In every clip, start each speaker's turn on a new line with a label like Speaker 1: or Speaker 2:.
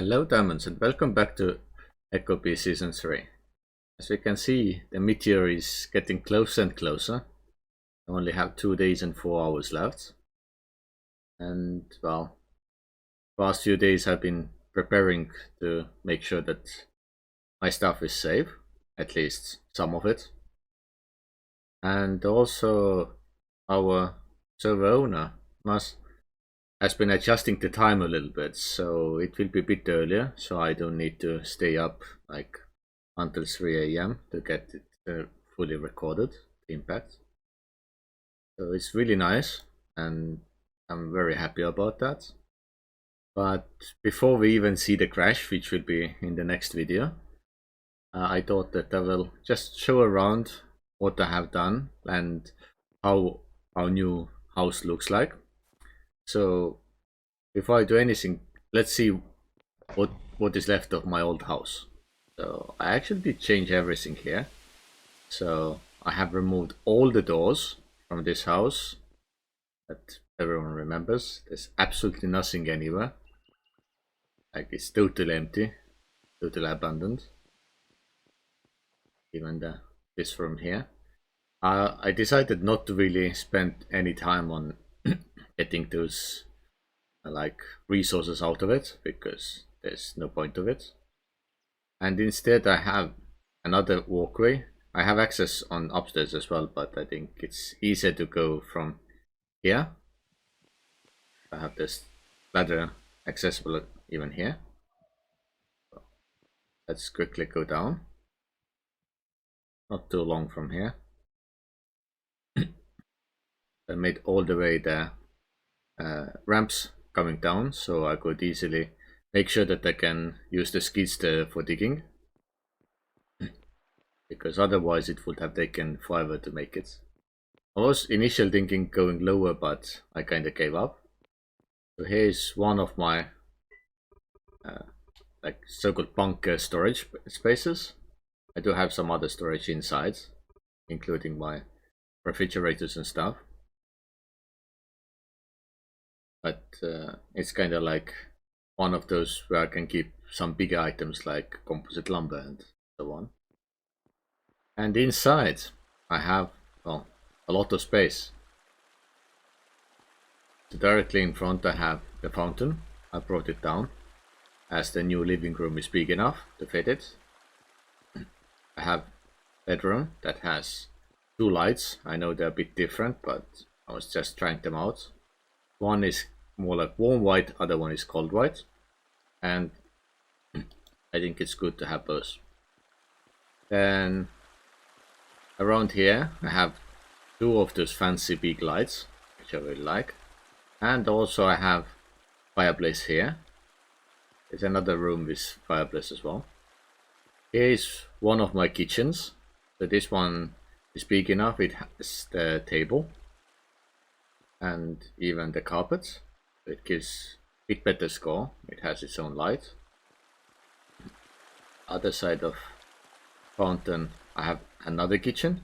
Speaker 1: Hello Diamonds and welcome back to Ecopy Season 3. As we can see, the meteor is getting closer and closer. I only have 2 days and 4 hours left. And well, past few days I've been preparing to make sure that my stuff is safe, at least some of it. And also our server owner has been adjusting the time a little bit, so it will be a bit earlier, so I don't need to stay up like until 3 a.m. to get it fully recorded, the impact. So it's really nice, and I'm very happy about that. But before we even see the crash, which will be in the next video, I thought that I will just show around what I have done and how our new house looks like. So before I do anything, let's see what is left of my old house. So I actually did change everything here. So I have removed all the doors from this house that everyone remembers. There's absolutely nothing anywhere. Like, it's totally empty, totally abandoned. Even this room here. I decided not to really spend any time on getting those like resources out of it, because there's no point of it. And instead I have another walkway. I have access on upstairs as well, but I think it's easier to go from here. I have this ladder accessible even here. So let's quickly go down. Not too long from here. I made all the way the ramps coming down, so I could easily make sure that I can use the skids for digging, because otherwise it would have taken forever to make it. I was initially thinking going lower, but I kind of gave up. So here's one of my like so-called bunker storage spaces. I do have some other storage inside, including my refrigerators and stuff. But it's kind of like one of those where I can keep some bigger items like composite lumber and so on. And inside I have, well, a lot of space. So directly in front I have the fountain. I brought it down as the new living room is big enough to fit it. I have bedroom that has 2 lights. I know they're a bit different, but I was just trying them out. One is more like warm white, other one is cold white, and I think it's good to have both. Then around here I have 2 of those fancy big lights, which I really like, and also I have fireplace here. There's another room with fireplace as well. Here is one of my kitchens. So this one is big enough. It has the table and even the carpet. It gives a bit better score. It has its own light. Other side of fountain I have another kitchen.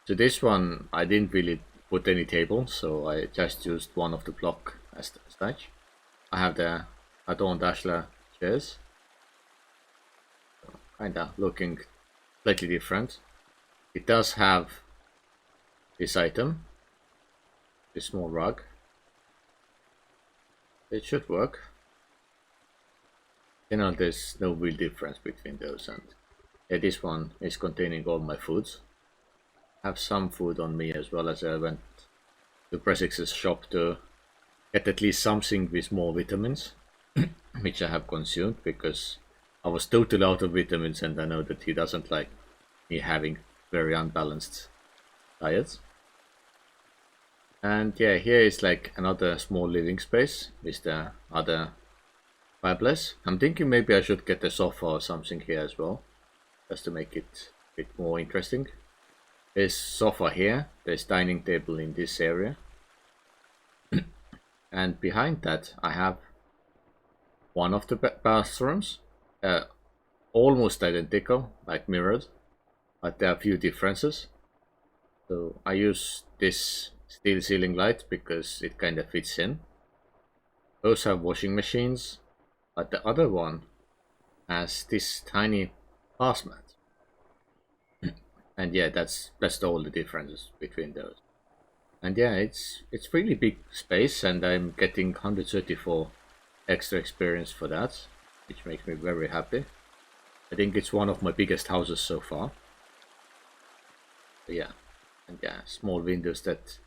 Speaker 1: So this one I didn't really put any table, so I just used one of the block as such. I have the Adorned Ashlar chairs, so kinda looking slightly different. It does have this item, this small rug. It should work. You know, there's no real difference between those, and yeah, this one is containing all my foods. I have some food on me as well, as I went to Presix's shop to get at least something with more vitamins, which I have consumed because I was totally out of vitamins, and I know that he doesn't like me having very unbalanced diets. And yeah, here is like another small living space with the other fireplace. I'm thinking maybe I should get a sofa or something here as well, just to make it a bit more interesting. There's sofa here, there's dining table in this area. And behind that I have one of the bathrooms, almost identical, like mirrored, but there are a few differences. So I use this steel ceiling light because it kind of fits in. Both have washing machines, but the other one has this tiny pass mat. And yeah, that's all the differences between those. And yeah, it's really big space, and I'm getting 134 extra experience for that, which makes me very happy. I think it's one of my biggest houses so far. But yeah, and yeah, small windows that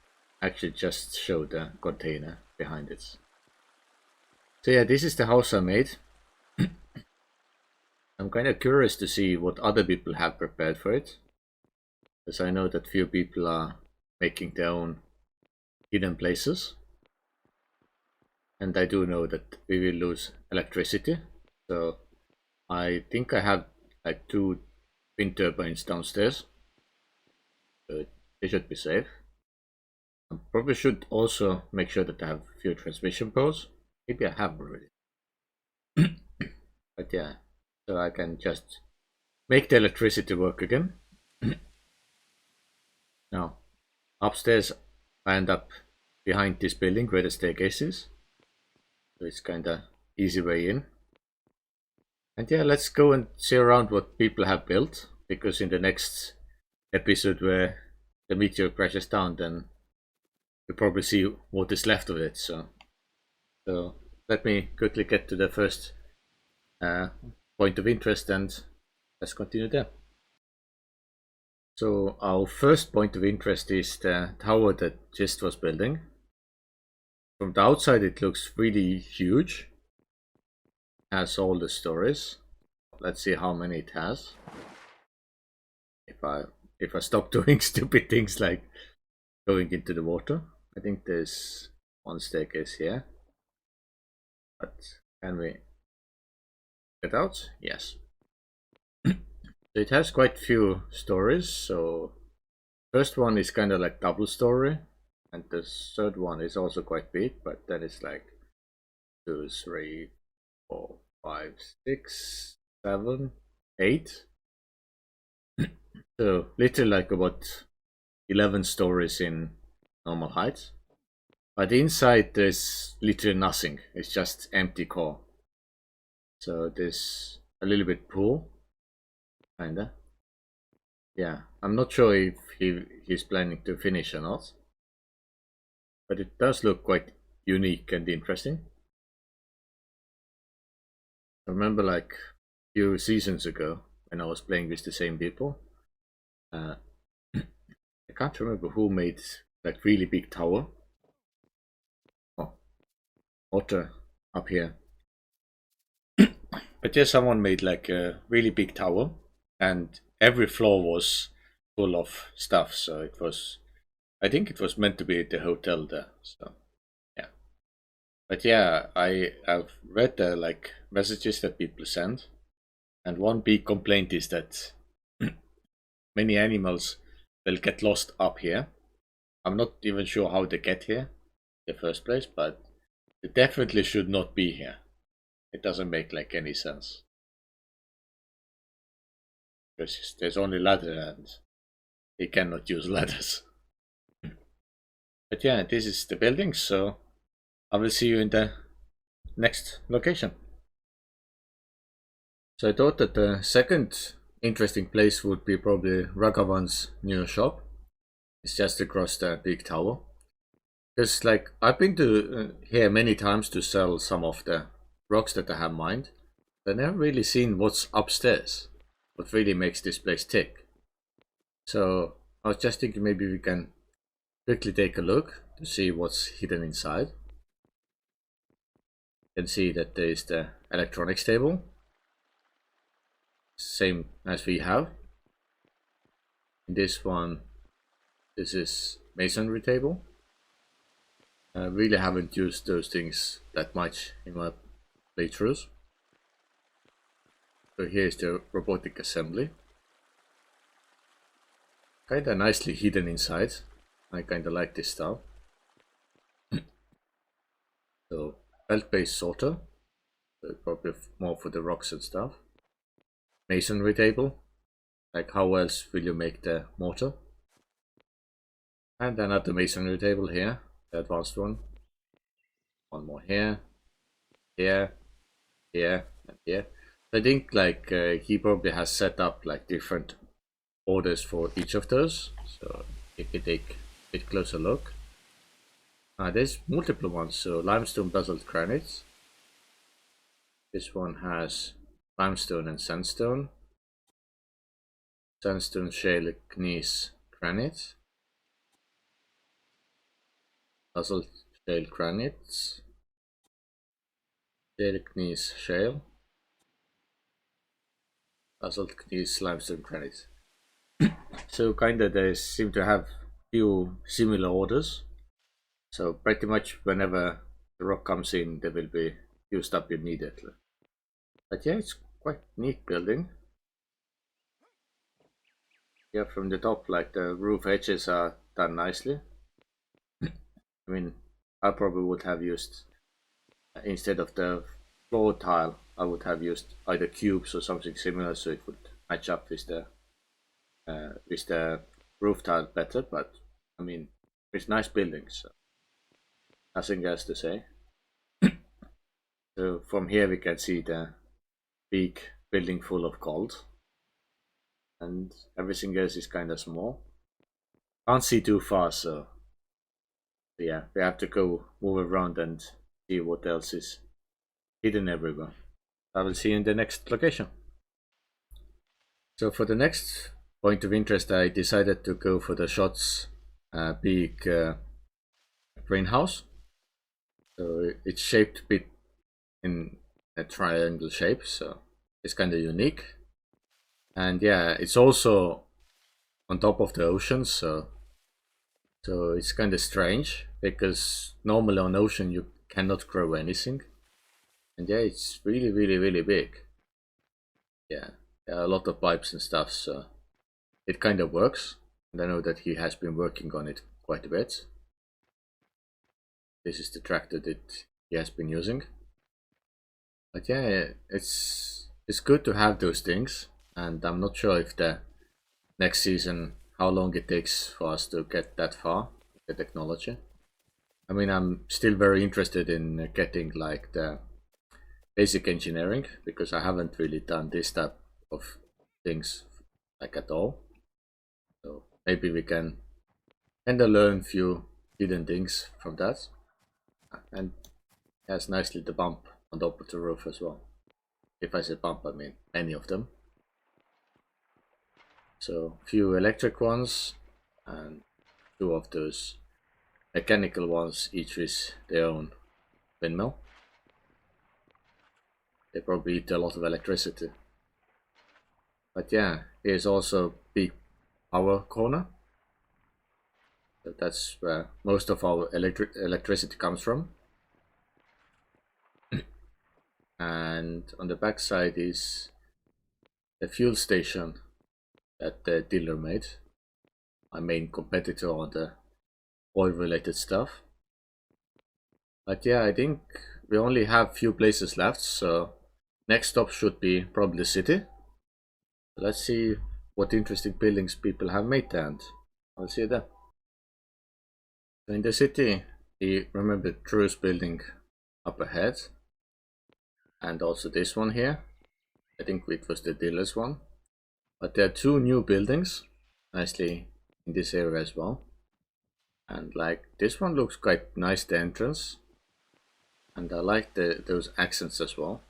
Speaker 1: actually just show the container behind it. So yeah, this is the house I made. I'm kind of curious to see what other people have prepared for it, because I know that few people are making their own hidden places. And I do know that we will lose electricity, so I think I have like 2 wind turbines downstairs, so they should be safe. I probably should also make sure that I have a few transmission poles. Maybe I have already. But yeah, so I can just make the electricity work again. Now, upstairs I end up behind this building where the staircase is, so it's kinda easy way in. And yeah, let's go and see around what people have built, because in the next episode where the meteor crashes down, then we'll probably see what is left of it. So let me quickly get to the first point of interest, and let's continue there. So our first point of interest is the tower that Gist was building. From the outside it looks really huge. It has all the stories. Let's see how many it has. If I stop doing stupid things like going into the water. I think there's one staircase here. But can we get out? Yes. So it has quite few stories. So first one is kind of like double story, and the third one is also quite big, but then it's like 2, 3, 4, 5, 6, 7, 8. So literally like about 11 stories in normal height. But inside there's literally nothing. It's just empty core. So there's a little bit pool, kinda. Yeah, I'm not sure if he's planning to finish or not, but it does look quite unique and interesting. I remember like a few seasons ago when I was playing with the same people. I can't remember who made like really big tower. Oh, otter up here. But yeah, someone made like a really big tower, and every floor was full of stuff. So it was, I think it was meant to be the hotel there. So yeah, but yeah, have read the like messages that people send, and one big complaint is that many animals will get lost up here. I'm not even sure how they get here in the first place, but they definitely should not be here. It doesn't make like any sense, because there's only ladder and they cannot use ladders. But yeah, this is the building, so I will see you in the next location. So I thought that the second interesting place would be probably Ragavan's new shop. It's just across the big tower. Because like I've been to here many times to sell some of the rocks that I have mined. But I never really seen what's upstairs. What really makes this place tick. So I was just thinking maybe we can quickly take a look to see what's hidden inside. You can see that there is the electronics table. Same as we have. In this one, this is masonry table. I really haven't used those things that much in my playthroughs. So here's the robotic assembly. Kinda nicely hidden inside. I kinda like this style. So belt-based sorter. So probably more for the rocks and stuff. Masonry table. Like how else will you make the mortar? And another masonry table here, the advanced one. One more here, here, here and here. I think like he probably has set up like different orders for each of those, so you can take a bit closer look. There's multiple ones, so limestone, basalt, granites. This one has limestone and sandstone, sandstone, shale, gneiss, granite, basalt, shale, granites, shale, gneiss, shale, basalt, gneiss, limestone, granite. So kinda they seem to have few similar orders. So pretty much whenever the rock comes in, they will be used up immediately. But yeah, it's quite neat building. Yeah, from the top, like the roof edges are done nicely. I mean, I probably would have used, instead of the floor tile, I would have used either cubes or something similar so it would match up with the roof tile better. But I mean, it's nice buildings, so nothing else to say. So from here we can see the big building full of gold, and everything else is kind of small. Can't see too far, so yeah, we have to go move around and see what else is hidden everywhere. I will see you in the next location. So for the next point of interest, I decided to go for the shots big greenhouse. So it's shaped a bit in a triangle shape, so it's kind of unique. And yeah, it's also on top of the ocean, so it's kind of strange because normally on ocean you cannot grow anything. And yeah, it's really big. Yeah, there are a lot of pipes and stuff, so it kind of works. And I know that he has been working on it quite a bit. This is the tractor that he has been using. But yeah, it's good to have those things, and I'm not sure if the next season how long it takes for us to get that far with the technology. I mean, I'm still very interested in getting like the basic engineering because I haven't really done this type of things like at all. So maybe we can kind of learn few hidden things from that, and has nicely the bump on top of the roof as well. If I say bump, I mean any of them. So few electric ones and two of those mechanical ones, each with their own windmill. They probably eat a lot of electricity. But yeah, here's also big power corner. So that's where most of our electricity comes from. And on the back side is the fuel station that the dealer made. My main competitor on the oil related stuff. But yeah, I think we only have few places left, so next stop should be probably the city. Let's see what interesting buildings people have made there, and I'll see you there. So in the city, we remember Drew's building up ahead, and also this one here. I think it was the dealer's one. But there are two new buildings nicely in this area as well. And like this one looks quite nice, the entrance. And I like those accents as well.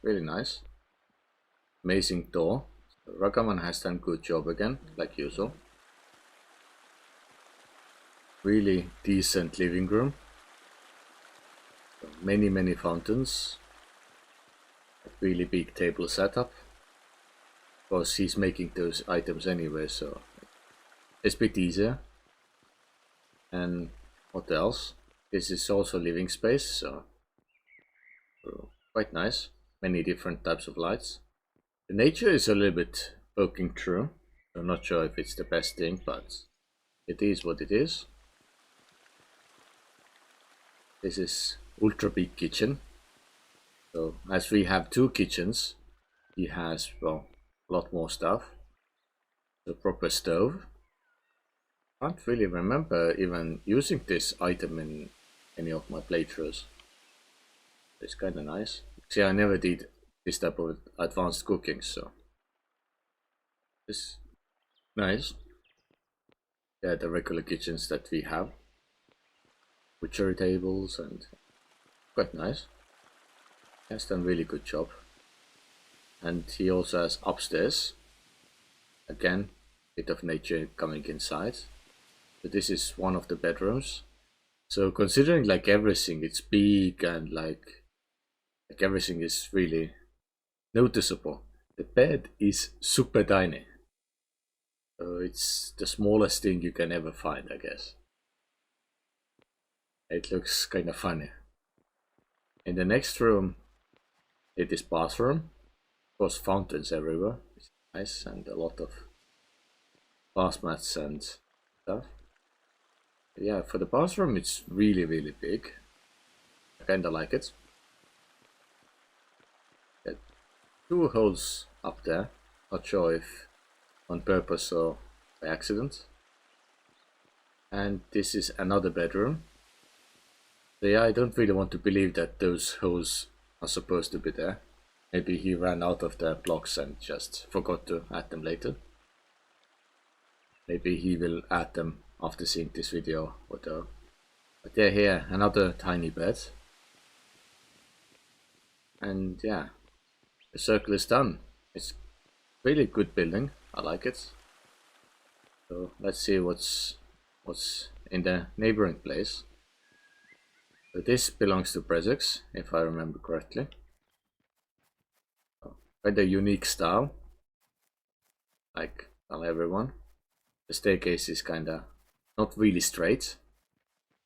Speaker 1: Really nice. Amazing door. So Ragaman has done good job again, like usual. Really decent living room. So many fountains. A really big table setup. Of course, he's making those items anyway, so it's a bit easier. And what else? This is also living space, so quite nice. Many different types of lights. The nature is a little bit poking through. I'm not sure if it's the best thing, but it is what it is. This is ultra big kitchen. So as we have two kitchens, he has, well, a lot more stuff. The proper stove. Can't really remember even using this item in any of my playthroughs. It's kind of nice. See, I never did this type of advanced cooking, so it's nice. Yeah, the regular kitchens that we have, butchery tables, and quite nice. He has done really good job. And he also has upstairs, again, bit of nature coming inside. So this is one of the bedrooms. So considering like everything, it's big and like everything is really noticeable. The bed is super tiny. So it's the smallest thing you can ever find, I guess. It looks kind of funny. In the next room, it is bathroom. Of course, fountains everywhere. It's nice, and a lot of bath mats and stuff. But yeah, for the bathroom, it's really, really big. I kinda like it. There are 2 holes up there. Not sure if on purpose or by accident. And this is another bedroom. So yeah, I don't really want to believe that those holes are supposed to be there. Maybe he ran out of the blocks and just forgot to add them later. Maybe he will add them after seeing this video, whatever. But yeah, here, another tiny bed. And yeah, the circle is done. It's really good building. I like it. So let's see what's in the neighboring place. So this belongs to Brezex, if I remember correctly. Quite a unique style, like tell everyone. The staircase is kinda not really straight.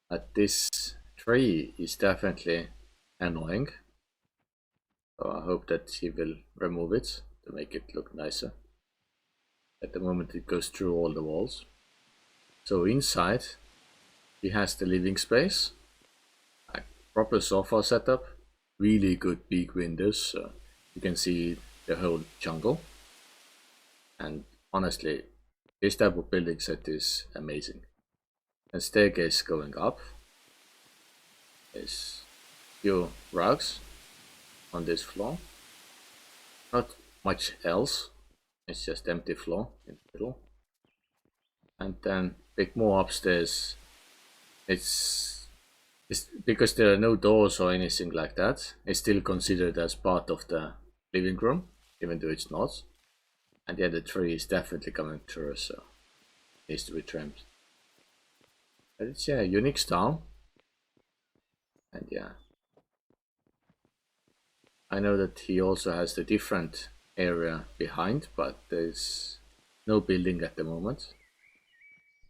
Speaker 1: But this tree is definitely annoying. So I hope that he will remove it to make it look nicer. At the moment it goes through all the walls. So inside he has the living space. Proper sofa setup, really good big windows, so you can see the whole jungle. And honestly, this type of building set is amazing. And staircase going up. There's few rugs on this floor. Not much else. It's just empty floor in the middle. And then bit more upstairs. It's because there are no doors or anything like that. It's still considered as part of the living room, even though it's not. And yeah, the tree is definitely coming through, so it needs to be trimmed. But it's yeah, unique style. And yeah, I know that he also has the different area behind, but there's no building at the moment.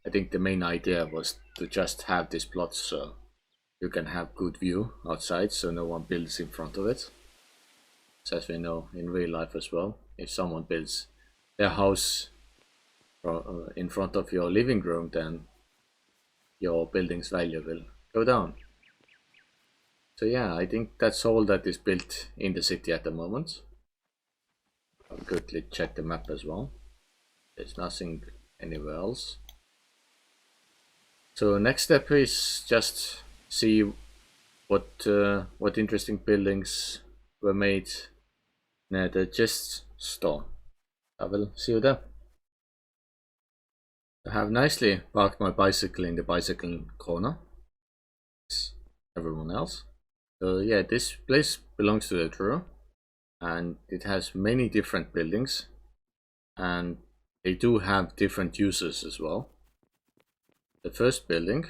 Speaker 1: I think the main idea was to just have this plot so you can have good view outside, so no one builds in front of it. So as we know in real life as well, if someone builds their house in front of your living room, then your building's value will go down. So yeah, I think that's all that is built in the city at the moment. I'll quickly check the map as well. There's nothing anywhere else. So next step is just see what interesting buildings were made near the chest store. I will see you there. I have nicely parked my bicycle in the bicycle corner. As everyone else. So yeah, this place belongs to the Truro, and it has many different buildings, and they do have different uses as well. The first building,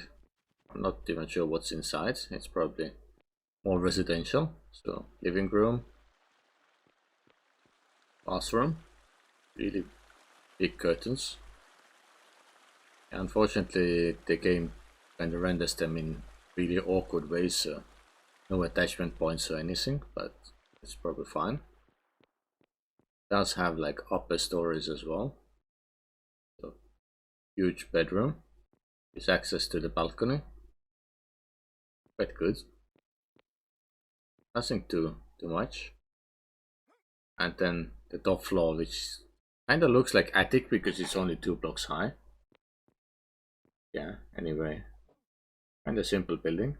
Speaker 1: I'm not even sure what's inside. It's probably more residential. So living room, bathroom, really big curtains. Unfortunately, the game kind of renders them in really awkward ways, so no attachment points or anything, but it's probably fine. It does have like upper stories as well. So huge bedroom with access to the balcony. Quite good. Nothing too much. And then the top floor, which kind of looks like attic because it's only 2 blocks high. Yeah, anyway, kind of simple building.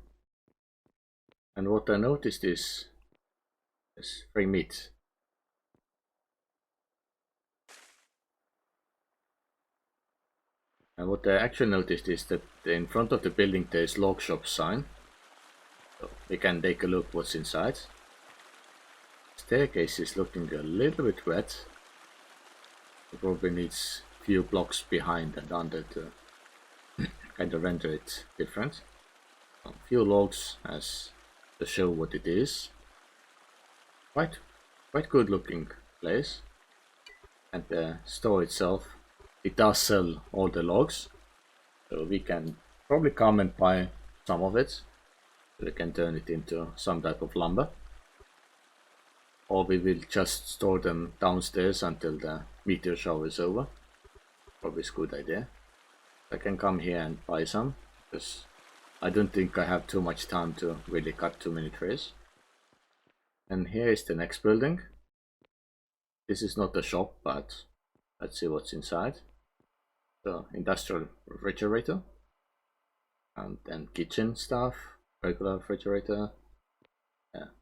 Speaker 1: And what I noticed is There's free meat. And what I actually noticed is that in front of the building there's log shop sign. So we can take a look what's inside. Staircase is looking a little bit wet. It probably needs few blocks behind and under to kind of render it different. A few logs as to show what it is. Quite good looking place. And the store itself, it does sell all the logs, so we can probably come and buy some of it, so we can turn it into some type of lumber, or we will just store them downstairs until the meteor show is over. Probably is a good idea. I can come here and buy some, because I don't think I have too much time to really cut too many trees. And here is the next building. This is not a shop, but let's see what's inside. The industrial refrigerator, and then kitchen stuff, regular refrigerator,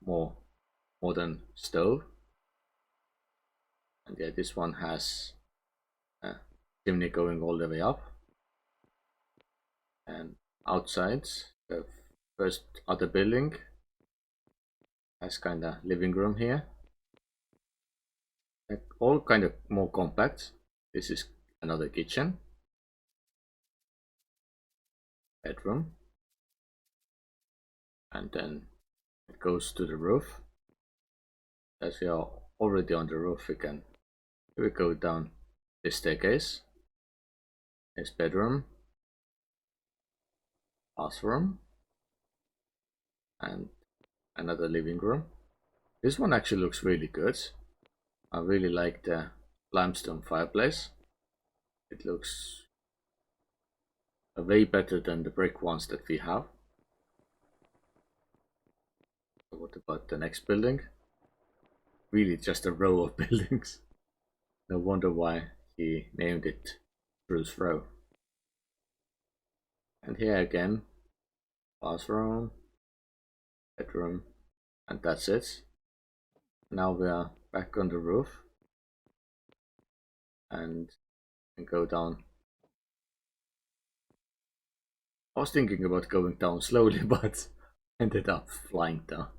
Speaker 1: more modern stove, and yeah, this one has a chimney going all the way up. And outside, the first other building has kind of living room here, and all kind of more compact. This is another kitchen, bedroom, and then it goes to the roof. As we are already on the roof, we go down this staircase. This bedroom, bathroom, and another living room. This one actually looks really good. I really like the limestone fireplace. It looks way better than the brick ones that we have. So what about the next building? Really just a row of buildings. No wonder why he named it Bruce Row. And here again, bathroom, bedroom, and that's it. Now we are back on the roof and go down. I was thinking about going down slowly, but ended up flying down.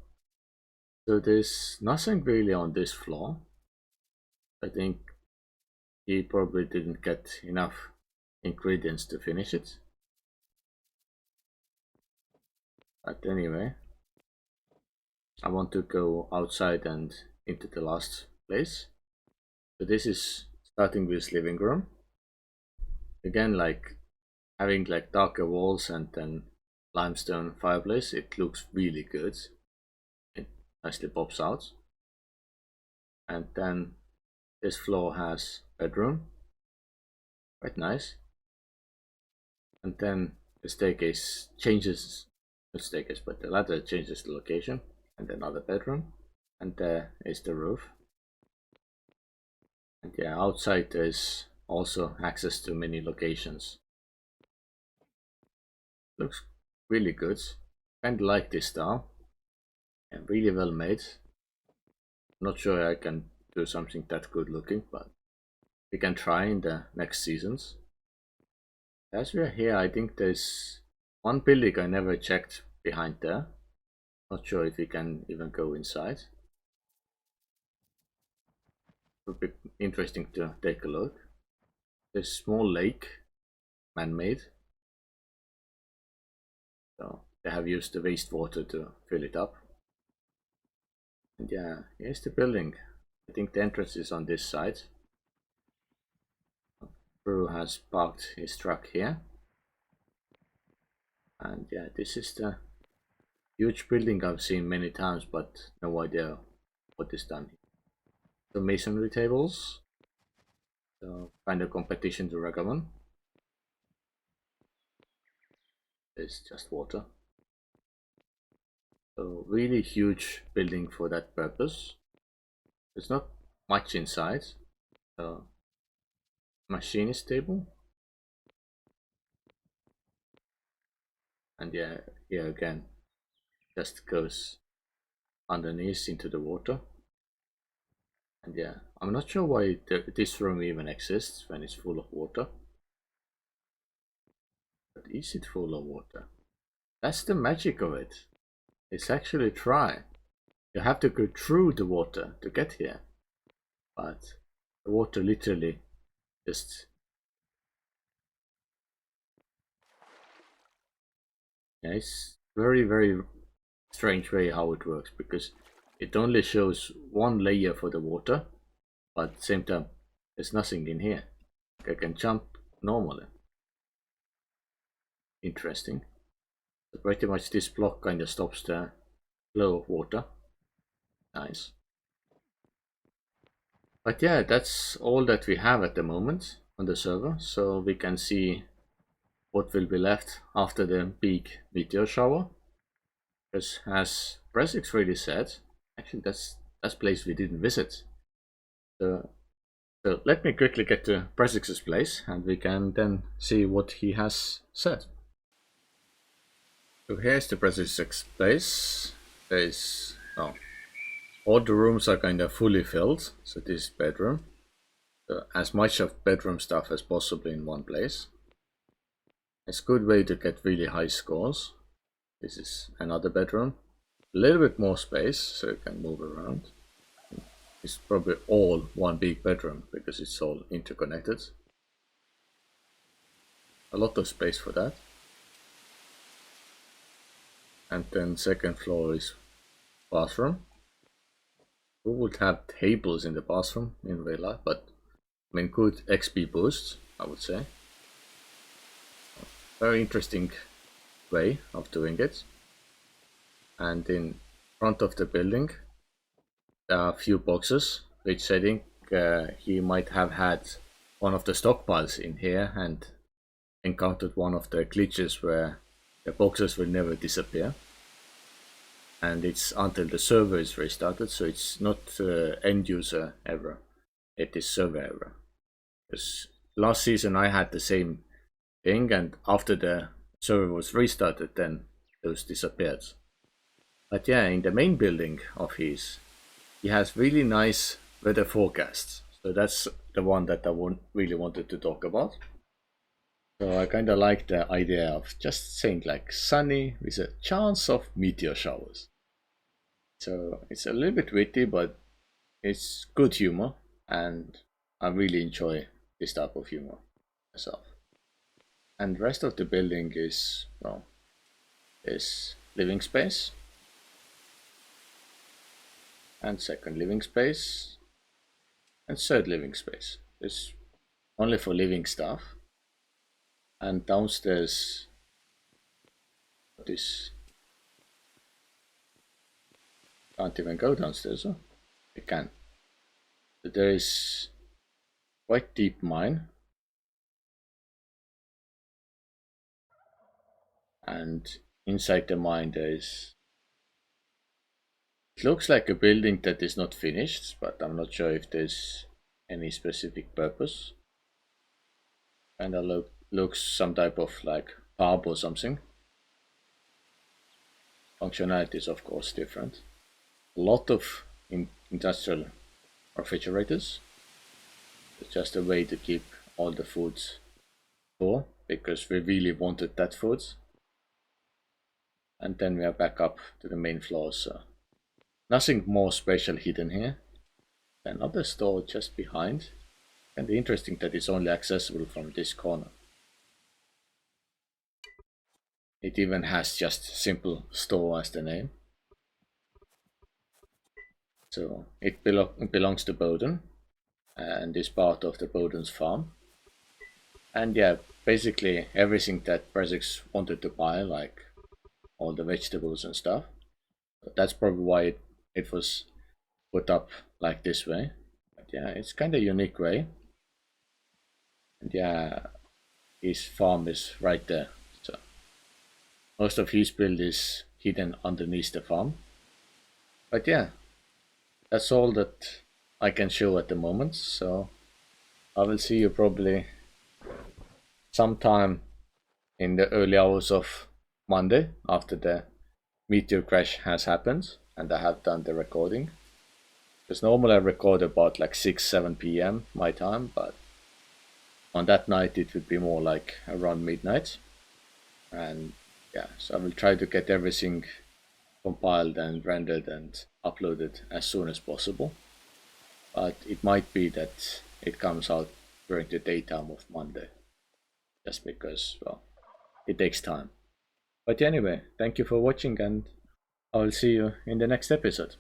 Speaker 1: So there's nothing really on this floor. I think he probably didn't get enough ingredients to finish it. But anyway, I want to go outside and into the last place. So this is starting with living room. Again, like having like darker walls and then limestone fireplace, it looks really good. It nicely pops out. And then this floor has bedroom, quite nice. And then the staircase changes, not staircase, but the ladder changes the location, and another bedroom. And there is the roof. And yeah, outside there's also access to many locations. Looks really good. Kind of like this style. And really well made. Not sure I can do something that good looking, but we can try in the next seasons. As we are here, I think there's one building I never checked behind there. Not sure if we can even go inside. Would be interesting to take a look. There's a small lake, man-made. So they have used the wastewater to fill it up. And yeah, here's the building. I think the entrance is on this side. Brew has parked his truck here. And yeah, this is the huge building I've seen many times, but no idea what is done here. So masonry tables. So kind of competition to recommend. It's just water. So really huge building for that purpose. There's not much inside. So machinist table. And yeah, here again, just goes underneath into the water. And yeah, I'm not sure why this room even exists when it's full of water. But is it full of water? That's the magic of it. It's actually dry. You have to go through the water to get here. But the water literally just... Yeah, it's very strange way how it works, because it only shows one layer for the water, but at the same time there's nothing in here. I can jump normally. Interesting. So pretty much this block kind of stops the flow of water. Nice. But yeah, that's all that we have at the moment on the server, so we can see what will be left after the big meteor shower. Because as Presix really said, actually that's place we didn't visit. So let me quickly get to Presix's place and we can then see what he has said. So here's the Presix's place. There's all the rooms are kind of fully filled. So this bedroom. So as much of bedroom stuff as possible in one place. It's a good way to get really high scores. This is another bedroom. A little bit more space so you can move around. It's probably all one big bedroom because it's all interconnected. A lot of space for that. And then second floor is bathroom. Who would have tables in the bathroom in real life? But I mean, good XP boost, I would say. Very interesting way of doing it. And in front of the building there are a few boxes, which I think he might have had one of the stockpiles in here and encountered one of the glitches where the boxes will never disappear. And it's until the server is restarted, so it's not end user error, it is server error. Because last season I had the same thing, and after the server was restarted then those disappeared. But yeah, in the main building of his, he has really nice weather forecasts. So that's the one that I really wanted to talk about. So I kind of like the idea of just saying like sunny with a chance of meteor showers. So it's a little bit witty, but it's good humor, and I really enjoy this type of humor myself. And the rest of the building is, well, is living space. And second living space. And third living space. It's only for living stuff. And downstairs, this can't even go downstairs, huh? It can. But there is quite deep mine. And inside the mine there is... It looks like a building that is not finished, but I'm not sure if there's any specific purpose. And it looks some type of like pub or something. Functionality is of course different. A lot of industrial refrigerators. It's just a way to keep all the foods full, because we really wanted that food. And then we are back up to the main floor, so nothing more special hidden here. Another store just behind, and interesting that it's only accessible from this corner. It even has just simple store as the name. So it belongs to Bowden and is part of the Bowden's farm. And yeah, basically everything that Presix wanted to buy, like all the vegetables and stuff. That's probably why it was put up like this way. But yeah, it's kind of unique way. And yeah, his farm is right there. So most of his build is hidden underneath the farm. But yeah, that's all that I can show at the moment. So I will see you probably sometime in the early hours of Monday after the meteor crash has happened. and I have done the recording. Because normally I record about like 6-7 p.m. my time, but on that night it would be more like around midnight. And yeah, so I will try to get everything compiled and rendered and uploaded as soon as possible. But it might be that it comes out during the daytime of Monday, just because, well, it takes time. But anyway, thank you for watching, and I will see you in the next episode.